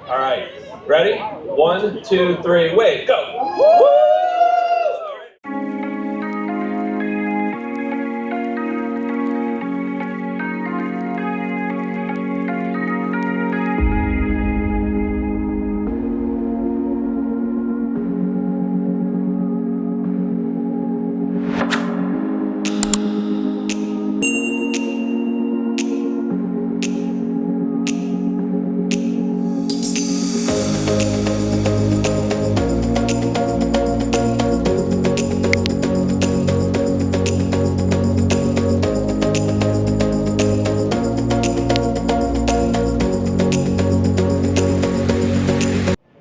All right, ready? 1, 2, 3, wait, go. Woo!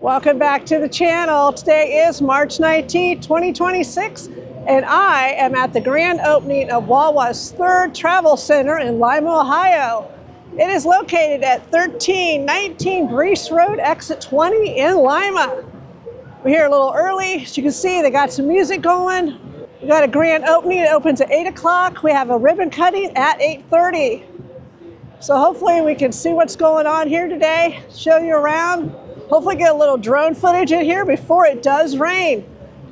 Welcome back to the channel. Today is March 19, 2026, and I am at the grand opening of Wawa's third travel center in Lima, Ohio. It is located at 1319 Brees Road, exit 20 in Lima. We're here a little early. As you can see, they got some music going. We got a grand opening. It opens at 8 o'clock. We have a ribbon cutting at 8:30. So hopefully we can see what's going on here today, show you around. Hopefully get a little drone footage in here before it does rain.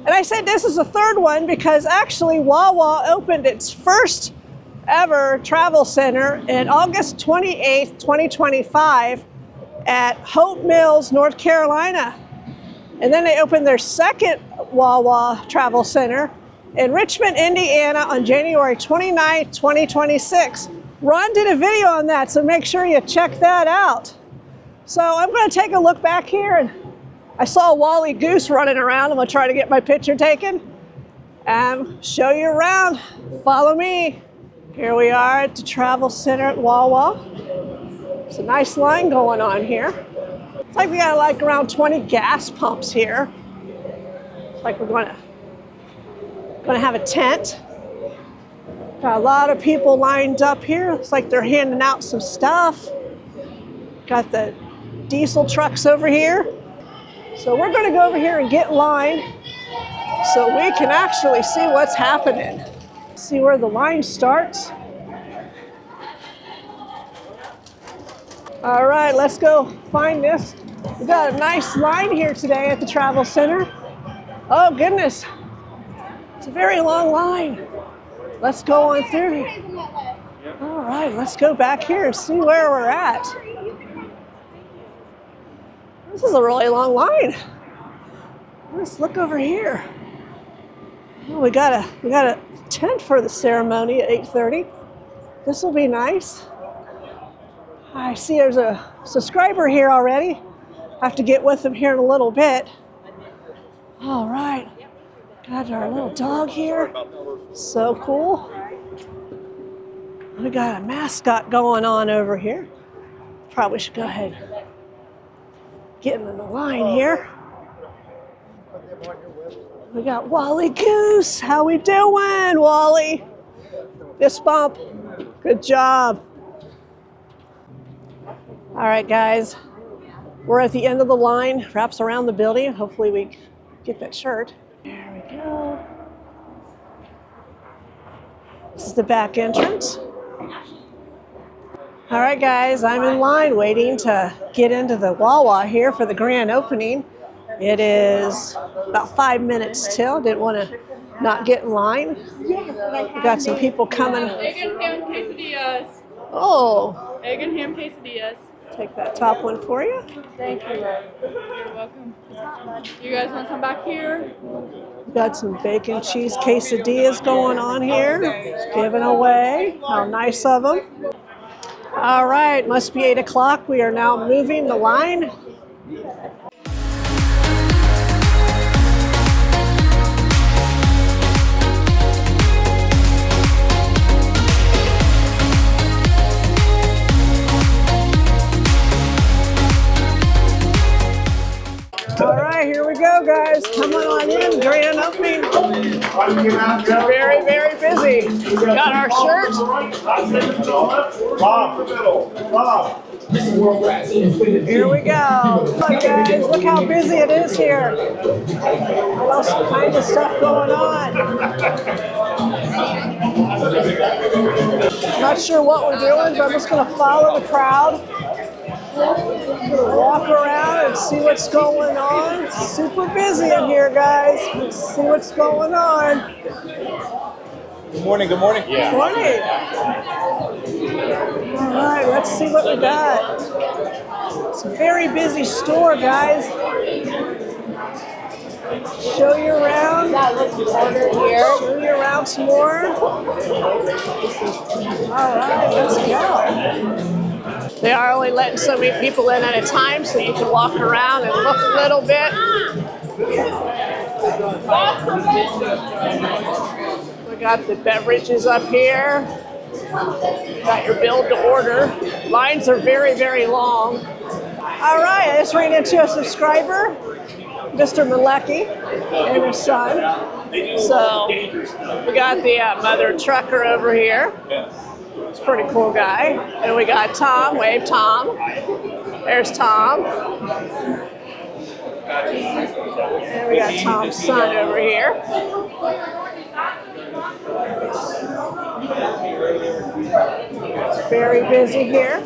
And I said this is the third one because actually Wawa opened its first ever travel center in August 28th, 2025 at Hope Mills, North Carolina. And then they opened their second Wawa travel center in Richmond, Indiana on January 29th, 2026. Ron did a video on that, so make sure you check that out. So I'm going to take a look back here, and I saw Wally Goose running around. I'm going to try to get my picture taken and show you around. Follow me. Here we are at the travel center at Wawa. It's a nice line going on here. It's like we got like around 20 gas pumps here. It's like we're going to have a tent. Got a lot of people lined up here. Looks like they're handing out some stuff. Got the diesel trucks over here. So we're going to go over here and get in line so we can actually see what's happening. See where the line starts. All right, let's go find this. We got a nice line here today at the travel center. Oh goodness, it's a very long line. Let's go on through. All right, let's go back here and see where we're at. This is a really long line. Let's look over here. Oh, we got a tent for the ceremony at 8:30. This will be nice. I see there's a subscriber here already. I have to get with them here in a little bit. All right. Got our little dog here. So cool. We got a mascot going on over here. Probably should go ahead and get in the line here. We got Wally Goose. How we doing, Wally? Fist bump. Good job. All right, guys. We're at the end of the line. Wraps around the building. Hopefully we get that shirt. There we go. This is the back entrance. All right, guys, I'm in line waiting to get into the Wawa here for the grand opening. It is about 5 minutes till. Didn't want to not get in line. We got some people coming. Egg and ham quesadillas. Oh. Egg and ham quesadillas. Take that top one for you. Thank you. You're welcome. You guys want some back here? Got some bacon cheese quesadillas going on here. Giving away. How nice of them. All right, must be 8 o'clock. We are now moving the line. All right, here we go, guys. Come on in, grand opening. Very, very busy. Got our shirt. Here we go. Look, guys, look how busy it is here. All kinds of stuff going on. Not sure what we're doing, but I'm just going to follow the crowd. Walk around and Let's see what's going on. Super busy in here, guys. Let's see what's going on. Good morning, good morning. Good morning. All right, let's see what we got. It's a very busy store, guys. Show you around. Show you around some more. All right, let's go. They are only letting so many people in at a time, so you can walk around and look a little bit. We got the beverages up here. Got your build to order. Lines are very, very long. All right, I just ran into a subscriber, Mr. Malecki, and his son. So we got the mother trucker over here. He's a pretty cool guy. And we got Tom. Wave Tom. There's Tom. And we got Tom's son over here. It's very busy here.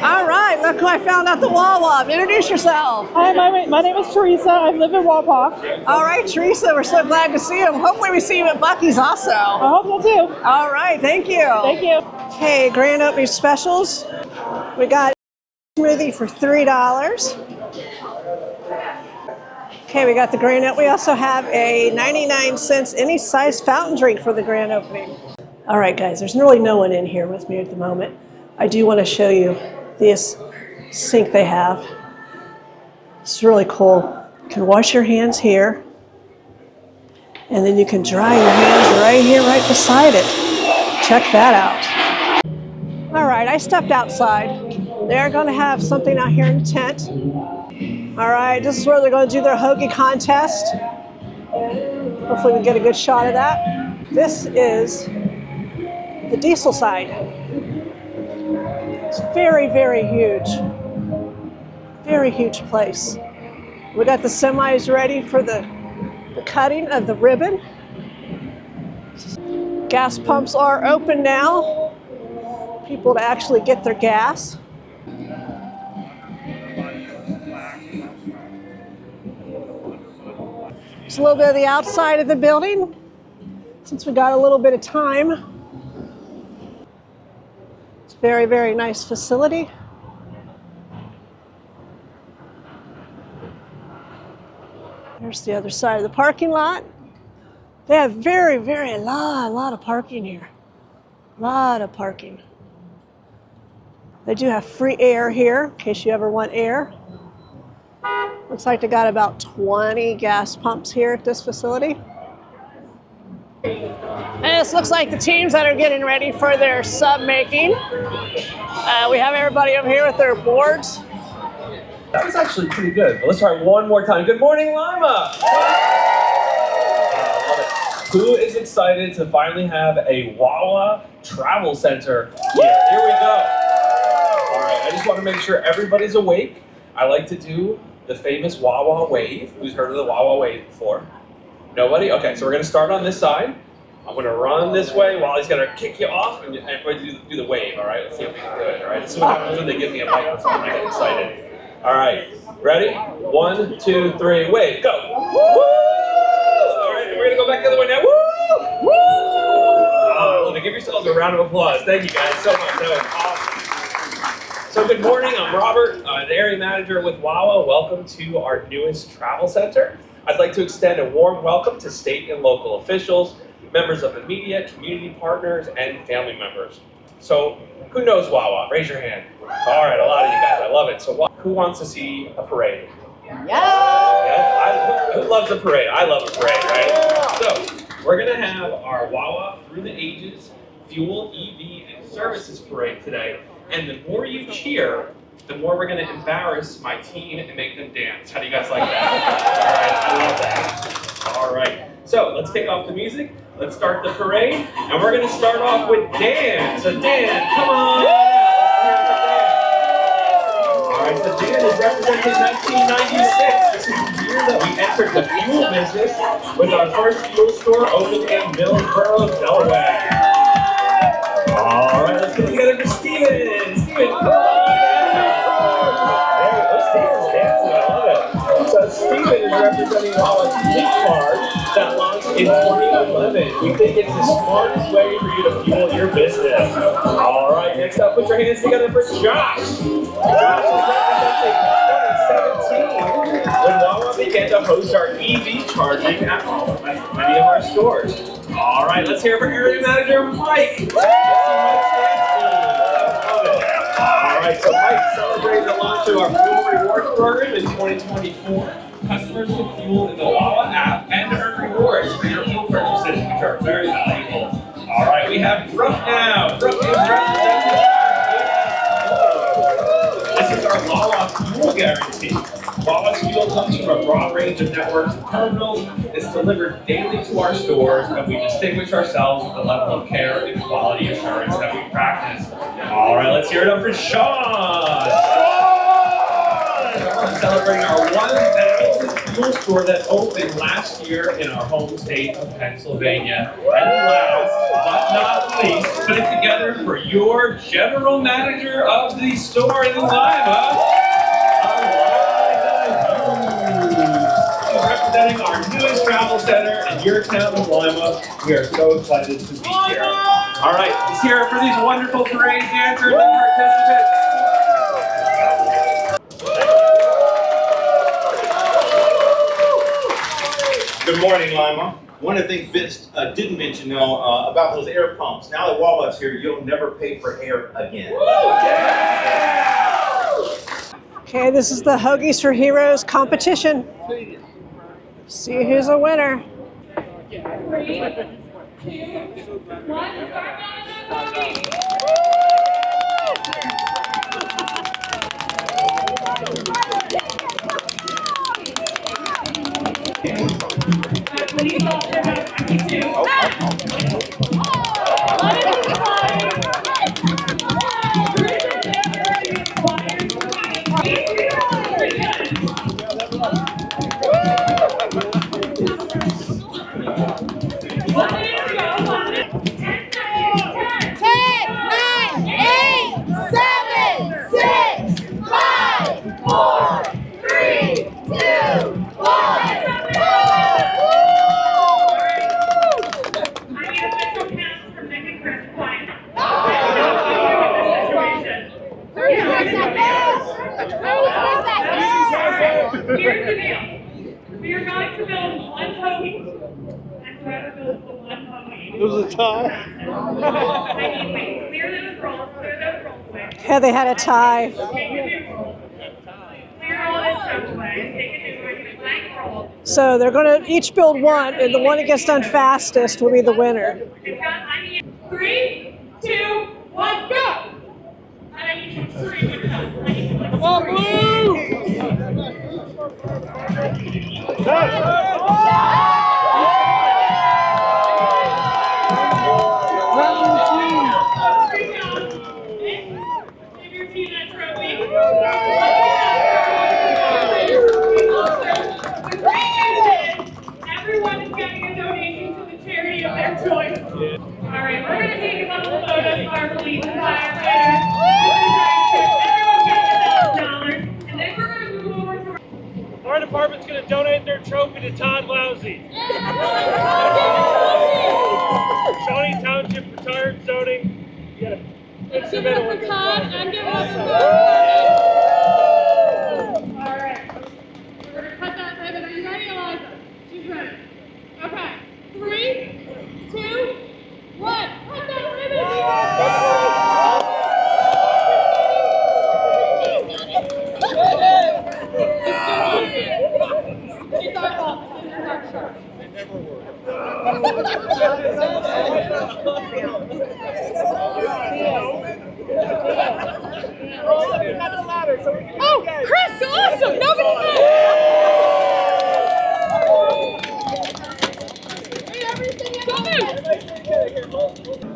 All right, look who I found at the Wawa. Introduce yourself. Hi, my name is Teresa. I live in Wawa. All right, Teresa, we're so glad to see you. Hopefully we see you at Buc-ee's also. I hope so too. All right, thank you. Thank you. Okay, grand opening specials. We got a smoothie for $3. Okay, we got the grand opening. We also have a 99 cents any size fountain drink for the grand opening. All right, guys, there's really no one in here with me at the moment. I do want to show you this sink they have. It's really cool. You can wash your hands here, and then you can dry your hands right here, right beside it. Check that out. All right, I stepped outside. They're going to have something out here in the tent. All right, this is where they're going to do their hoagie contest. Hopefully we get a good shot of that. This is the diesel side. It's very, very huge. Very huge place. We got the semis ready for the cutting of the ribbon. Gas pumps are open now. People to actually get their gas. Just a little bit of the outside of the building, since we got a little bit of time. It's a very, very nice facility. There's the other side of the parking lot. They have a lot of parking here. A lot of parking. They do have free air here, in case you ever want air. Looks like they got about 20 gas pumps here at this facility. And this looks like the teams that are getting ready for their sub making. We have everybody over here with their boards. That was actually pretty good. But let's try one more time. Good morning, Lima! Who is excited to finally have a Wawa travel center here? Here we go. All right, I just want to make sure everybody's awake. I like to do the famous Wawa wave. Who's heard of the Wawa wave before? Nobody? Okay, so we're gonna start on this side. I'm gonna run this way. Wally's gonna kick you off, and everybody do the wave, all right? Let's see if we can do it, all right? This is what happens when they give me a microphone. I get excited. All right, ready? 1, 2, 3, wave, go. Woo! All right, we're gonna go back the other way now. Woo! Woo! Oh, give yourselves a round of applause. Thank you guys so much. That was awesome. So good morning, I'm Robert, the area manager with Wawa. Welcome to our newest travel center. I'd like to extend a warm welcome to state and local officials, members of the media, community partners, and family members. So who knows Wawa? Raise your hand. All right, a lot of you guys, I love it. So who wants to see a parade? Yeah. Who loves a parade? I love a parade, right? Yeah. So we're gonna have our Wawa Through the Ages Fuel, EV, and Services Parade today. And the more you cheer, the more we're going to embarrass my team and make them dance. How do you guys like that? All right, I love that. All right, so let's kick off the music. Let's start the parade, and we're going to start off with Dan. So Dan, come on. All right, so Dan is representing 1996. This is the year that we entered the fuel business with our first fuel store opening in Millersboro, Delaware. All efficient. We think it's the smartest way for you to fuel your business. All right, next up, put your hands together for Josh. Josh is representing 2017 when Wawa began to host our EV charging at many of our stores. All right, let's hear it for area manager Mike. All right, so Mike celebrated the launch of our fuel rewards program in 2024. Customers can fuel in the Wawa app and earn rewards for your fuel purchases, which are very valuable. All right, we have Brooke now. Brooke is representing our This is our Wawa fuel guarantee. Wawa's fuel comes from a broad range of networks and terminals. It's delivered daily to our stores, and we distinguish ourselves with the level of care and quality assurance that we practice. All right, let's hear it up for Sean. We're celebrating our 1,000th fuel store that opened last year in our home state of Pennsylvania. And last but not least, put it together for your general manager of the store in Lima. Representing our newest travel center in your town of Lima. We are so excited to be here. All right, let's hear it for these wonderful parade dancers and participants. Good morning, Lima. One of the things Vince didn't mention though about those air pumps. Now that Wawa's here, you'll never pay for air again. Okay, this is the Hoagies for Heroes competition. See who's a winner. 3, 2, 1, start on Here's the deal. We are going to build one hoagie. And whoever builds the one hoagie. It was a tie. I mean, wait, clear those rolls away. Yeah, they had a tie. Take a new roll. Clear all this stuff away. Take a new blank roll. So they're going to each build one, and the one that gets done fastest will be the winner. 3, 2, 1, go! And I need some three with them. Come on, Blue! Give your team that trophy. Everyone is getting a donation to the charity of their choice. All right, we're going to take a couple of photos of our police and firefighters. Everyone's getting $1,000, and then we're going to move over to Fire department's going to donate their trophy to Todd Lousy. Shawnee Township retired zoning. Let's give it up for Todd. I'm giving it up for Todd. All right. We're going to cut that ribbon. Are you ready, Eliza? She's ready. Okay. 3, 2, 1. Cut that ribbon. It's our fault. This is our shirt. It never worked. Oh, Chris, awesome! Nobody knows.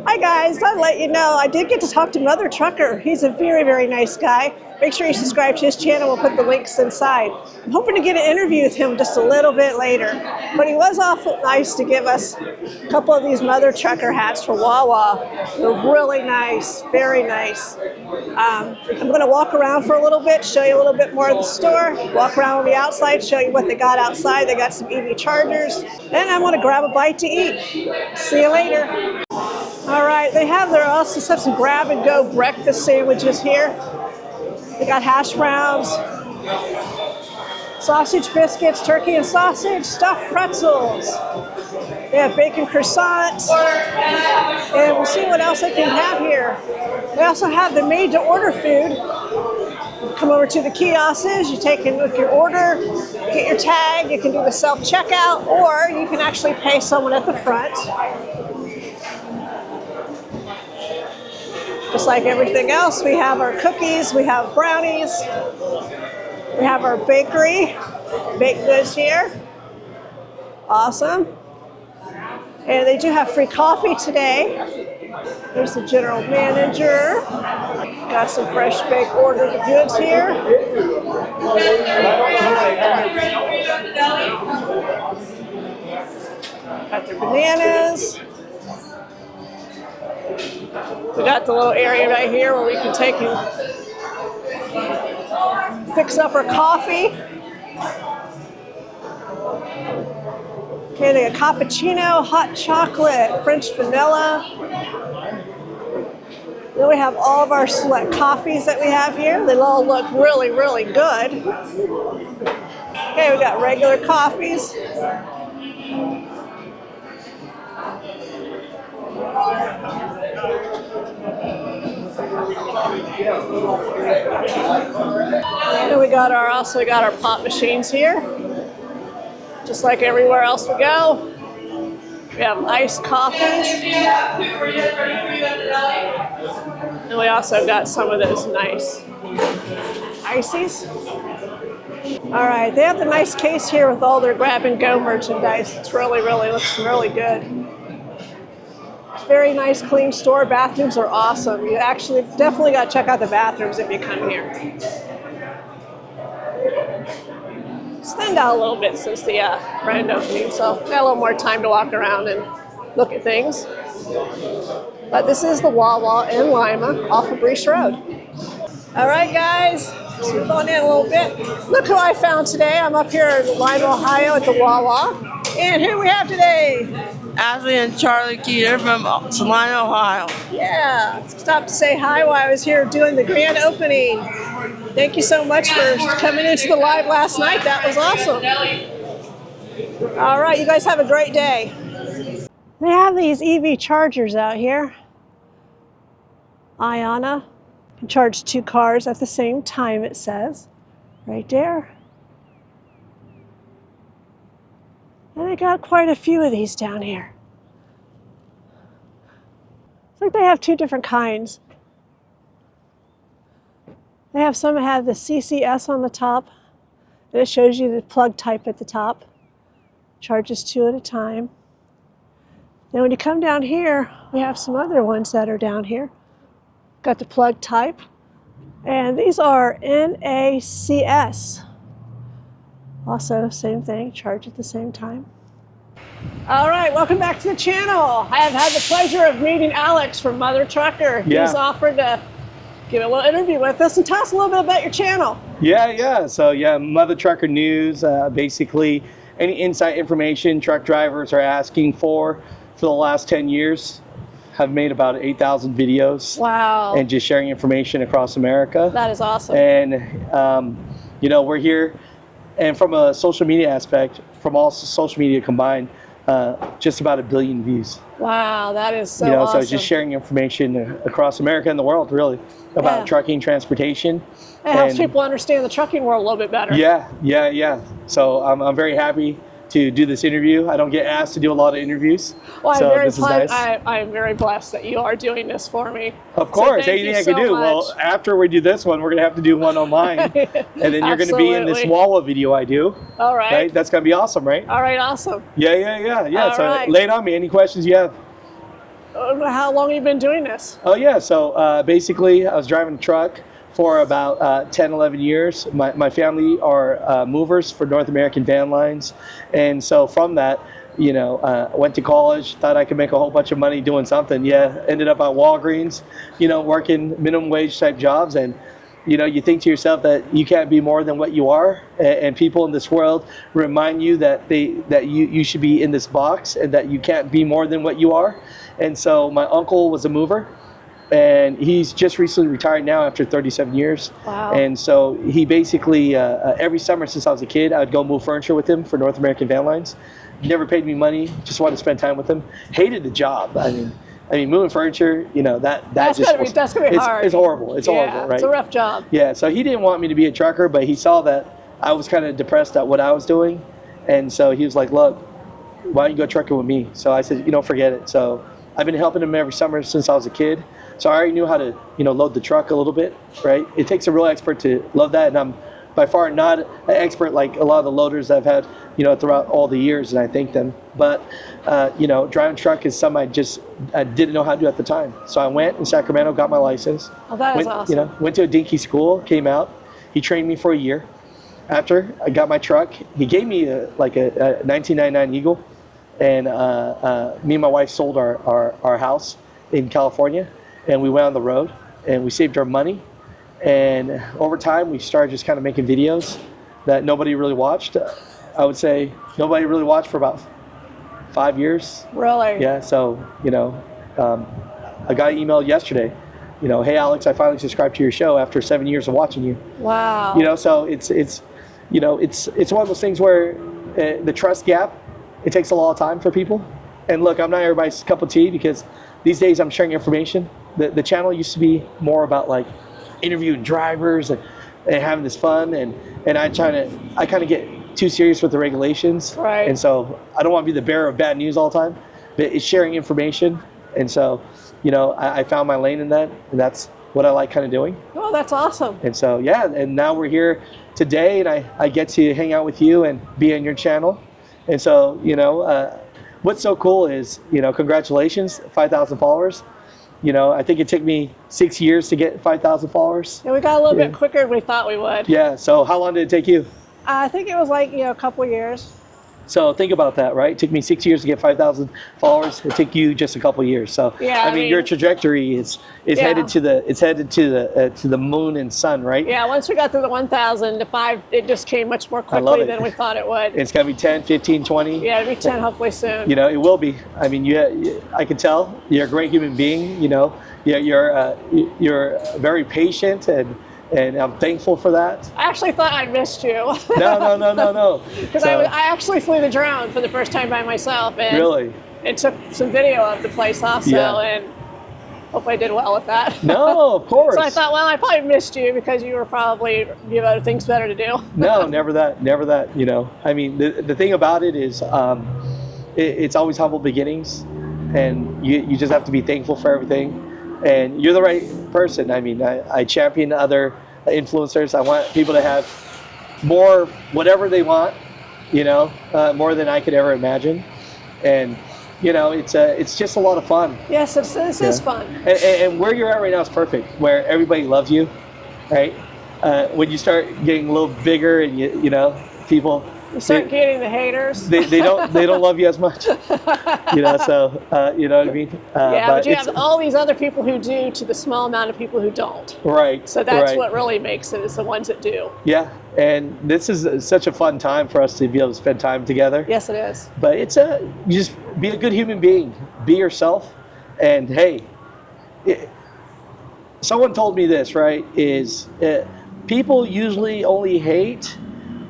Hi guys, I'll let you know, I did get to talk to Mother Trucker. He's a very, very nice guy. Make sure you subscribe to his channel. We'll put the links inside. I'm hoping to get an interview with him just a little bit later. But he was awful nice to give us a couple of these mother trucker hats for Wawa. They're really nice, very nice. I'm going to walk around for a little bit, show you a little bit more of the store, walk around on the outside, show you what they got outside. They got some EV chargers. Then I'm going to grab a bite to eat. See you later. All right, they also have some grab-and-go breakfast sandwiches here. They got hash browns, sausage biscuits, turkey and sausage, stuffed pretzels. They have bacon croissants, and we'll see what else they can have here. They also have the made-to-order food. Come over to the kiosks, you take in with your order, get your tag, you can do the self-checkout, or you can actually pay someone at the front. Just like everything else, we have our cookies, we have brownies, we have our bakery, baked goods here. Awesome. And they do have free coffee today. There's the general manager. Got some fresh baked ordered goods here. Got their bananas. We got the little area right here where we can take and fix up our coffee. Okay, they got cappuccino, hot chocolate, French vanilla. Then we have all of our select coffees that we have here. They all look really, really good. Okay, we got regular coffees. And we got our pop machines here. Just like everywhere else we go. We have iced coffees. And we also got some of those nice ices. All right, they have the nice case here with all their grab-and-go merchandise. It's looks really good. It's a very nice, clean store. Bathrooms are awesome. You actually definitely got to check out the bathrooms if you come here. Stand out a little bit since the grand opening, so got a little more time to walk around and look at things. But this is the Wawa in Lima off of Breach Road. All right, guys, let's move on in a little bit. Look who I found today. I'm up here in Lima, Ohio at the Wawa. And who we have today? Ashley and Charlie Keeter from Salina, Ohio. Yeah, stopped to say hi while I was here doing the grand opening. Thank you so much for coming into the live last night. That was awesome. All right, you guys have a great day. They have these EV chargers out here. Iona can charge 2 cars at the same time, it says. Right there. And they got quite a few of these down here. It's like they have 2 different kinds. They have some that have the CCS on the top, and it shows you the plug type at the top. Charges 2 at a time. Then when you come down here, we have some other ones that are down here. Got the plug type, and these are NACS. Also, same thing, charge at the same time. All right, welcome back to the channel. I have had the pleasure of meeting Alex from Mother Trucker. Yeah. He's offered to give a little interview with us and tell us a little bit about your channel. Yeah. So Mother Trucker News, basically any inside information truck drivers are asking for the last 10 years. Have made about 8,000 videos. Wow. And just sharing information across America. That is awesome. And, we're here. And from a social media aspect, from all social media combined, just about 1 billion views. Wow, that is so awesome. So just sharing information across America and the world, really, about trucking, transportation. It helps people understand the trucking world a little bit better. Yeah. So I'm very happy to do this interview. I don't get asked to do a lot of interviews. Well, so this is nice. I am very blessed that you are doing this for me. Of course, so anything I can do. Well, after we do this one, we're going to have to do one on mine. And then you're going to be in this Wawa video I do. All right. That's going to be awesome, right? All right, awesome. Yeah. All So right. lay it on me. Any questions you have? How long have you been doing this? Oh, yeah. So basically, I was driving a truck for about 10, 11 years. My family are movers for North American Van Lines. And so from that, you know, went to college, thought I could make a whole bunch of money doing something. Yeah, ended up at Walgreens, you know, working minimum wage type jobs. And, you know, you think to yourself that you can't be more than what you are. And people in this world remind you that you should be in this box and that you can't be more than what you are. And so my uncle was a mover. And he's just recently retired now after 37 years. Wow. And so he basically, every summer since I was a kid, I would go move furniture with him for North American Van Lines. Never paid me money, just wanted to spend time with him. Hated the job. I mean, moving furniture, you know, that's gonna be hard. It's horrible. It's horrible, right? It's a rough job. Yeah, so he didn't want me to be a trucker, but he saw that I was kind of depressed at what I was doing. And so he was like, look, why don't you go trucking with me? So I said, you know, forget it. So I've been helping him every summer since I was a kid. So I already knew how to, you know, load the truck a little bit, right? It takes a real expert to load that, and I'm by far not an expert like a lot of the loaders I've had, you know, throughout all the years, and I thank them. But, you know, driving truck is something I didn't know how to do at the time. So I went in Sacramento, got my license. Oh, that is awesome. You know, went to a dinky school, came out. He trained me for a year. After I got my truck, he gave me a 1999 Eagle, and me and my wife sold our house in California. And we went on the road and we saved our money. And over time, we started just kind of making videos that nobody really watched. I would say nobody really watched for about 5 years. Really? Yeah. So, you know, I got an email yesterday, you know, hey, Alex, I finally subscribed to your show after 7 years of watching you. Wow. You know, so it's you know, it's one of those things where the trust gap, it takes a lot of time for people. And look, I'm not everybody's cup of tea because these days I'm sharing information. The channel used to be more about like interviewing drivers and having this fun, and I kind of get too serious with the regulations. Right. And so I don't want to be the bearer of bad news all the time, but it's sharing information. And so, you know, I found my lane in that, and that's what I like kind of doing. Oh, that's awesome. And so, yeah, and now we're here today, and I get to hang out with you and be on your channel. And so, you know, what's so cool is, you know, congratulations, 5,000 followers. You know, I think it took me 6 years to get 5,000 followers. Yeah, we got a little bit quicker than we thought we would. Yeah, so how long did it take you? I think it was like, you know, a couple of years. So think about that, right? It took me 6 years to get 5,000 followers. It took you just a couple of years. So yeah, I mean, your trajectory is headed to the moon and sun, right? Yeah, once we got to the 1,000 to 5, it just came much more quickly than we thought it would. It's gonna be 10, 15, 20. Yeah, it'll be 10 hopefully soon. You know, it will be. I mean, I can tell you're a great human being. You know, you're very patient and I'm thankful for that. I actually thought I missed you. No. Because I actually flew the drone for the first time by myself. And really? It took some video of the place also, and hopefully I did well with that. No, of course. So I thought, well, I probably missed you because you have other things better to do. No, never that, you know. I mean, the thing about it is it's always humble beginnings, and you just have to be thankful for everything. And you're the right person. I mean, I champion other influencers. I want people to have more, whatever they want, you know, more than I could ever imagine. And, you know, it's just a lot of fun. Yes, this is fun. And where you're at right now is perfect, where everybody loves you, right? When you start getting a little bigger and, you know, people... You start getting the haters. They don't love you as much, you know. So you know what I mean. But you have all these other people who do to the small amount of people who don't. Right. So that's what really makes it, is the ones that do. Yeah, and this is such a fun time for us to be able to spend time together. Yes, it is. But you just be a good human being, be yourself, and hey, someone told me this, right? People usually only hate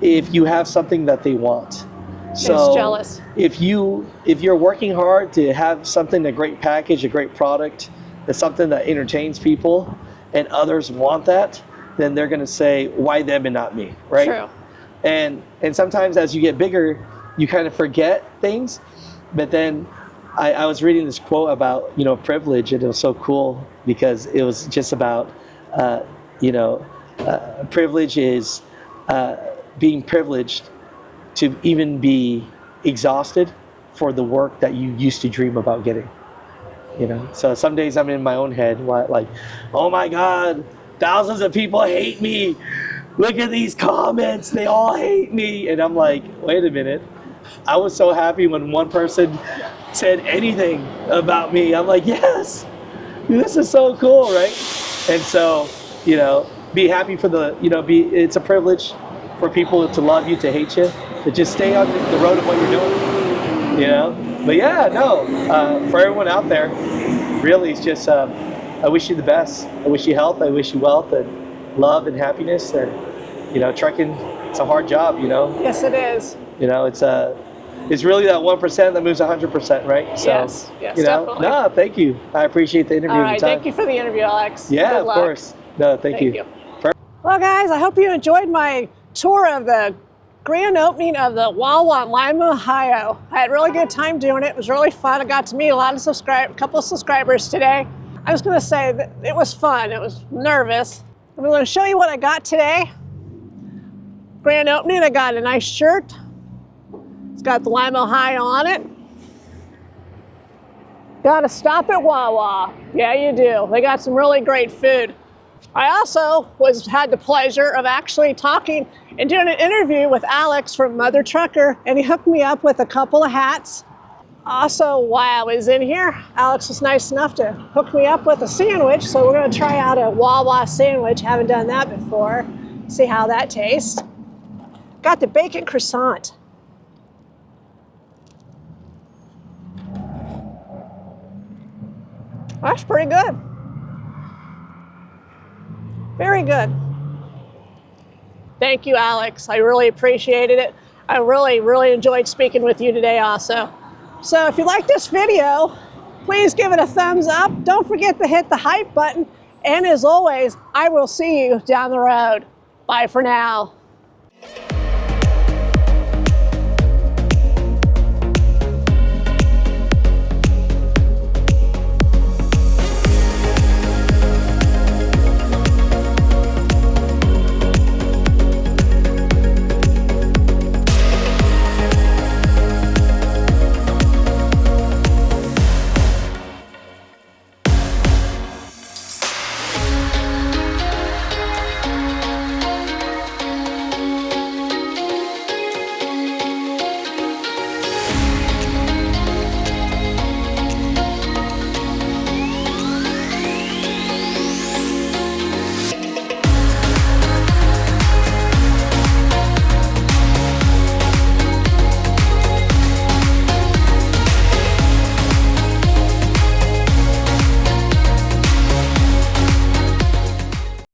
if you have something that they want. So it's jealous. If you're working hard to have something, a great package, a great product, that's something that entertains people, and others want that, then they're going to say, why them and not me, right? True. And sometimes as you get bigger, you kind of forget things. But then I was reading this quote about, you know, privilege, and it was so cool because it was just about, privilege is being privileged to even be exhausted for the work that you used to dream about getting. You know, so some days I'm in my own head, like, oh my God, thousands of people hate me. Look at these comments, they all hate me. And I'm like, wait a minute. I was so happy when one person said anything about me. I'm like, yes, this is so cool, right? And so, you know, be happy for the, you know, it's a privilege for people to love you, to hate you, to just stay on the road of what you're doing, you know? But yeah, no, for everyone out there, really, it's just, I wish you the best. I wish you health, I wish you wealth and love and happiness. And, you know, trucking, it's a hard job, you know? Yes, it is. You know, it's really that 1% that moves 100%, right? So, Yes, you know, definitely. no, thank you. I appreciate the interview. All and right, the time. thank you for the interview, Alex. Yeah, Good of luck. course. No, thank you. Well, guys, I hope you enjoyed my tour of the grand opening of the Wawa in Lima, Ohio. I had a really good time doing it. It was really fun. I got to meet a couple of subscribers today. I was going to say that it was fun. It was nervous. I'm going to show you what I got today. Grand opening, I got a nice shirt. It's got the Lima, Ohio on it. Got to stop at Wawa. Yeah, you do. They got some really great food. I also had the pleasure of actually talking and doing an interview with Alex from Mother Trucker, and he hooked me up with a couple of hats. Also, while I was in here, Alex was nice enough to hook me up with a sandwich, so we're going to try out a Wawa sandwich. Haven't done that before. See how that tastes. Got the bacon croissant. That's pretty good. Very good. Thank you, Alex. I really appreciated it. I really enjoyed speaking with you today also. So if you like this video, please give it a thumbs up. Don't forget to hit the hype button. And as always, I will see you down the road. Bye for now.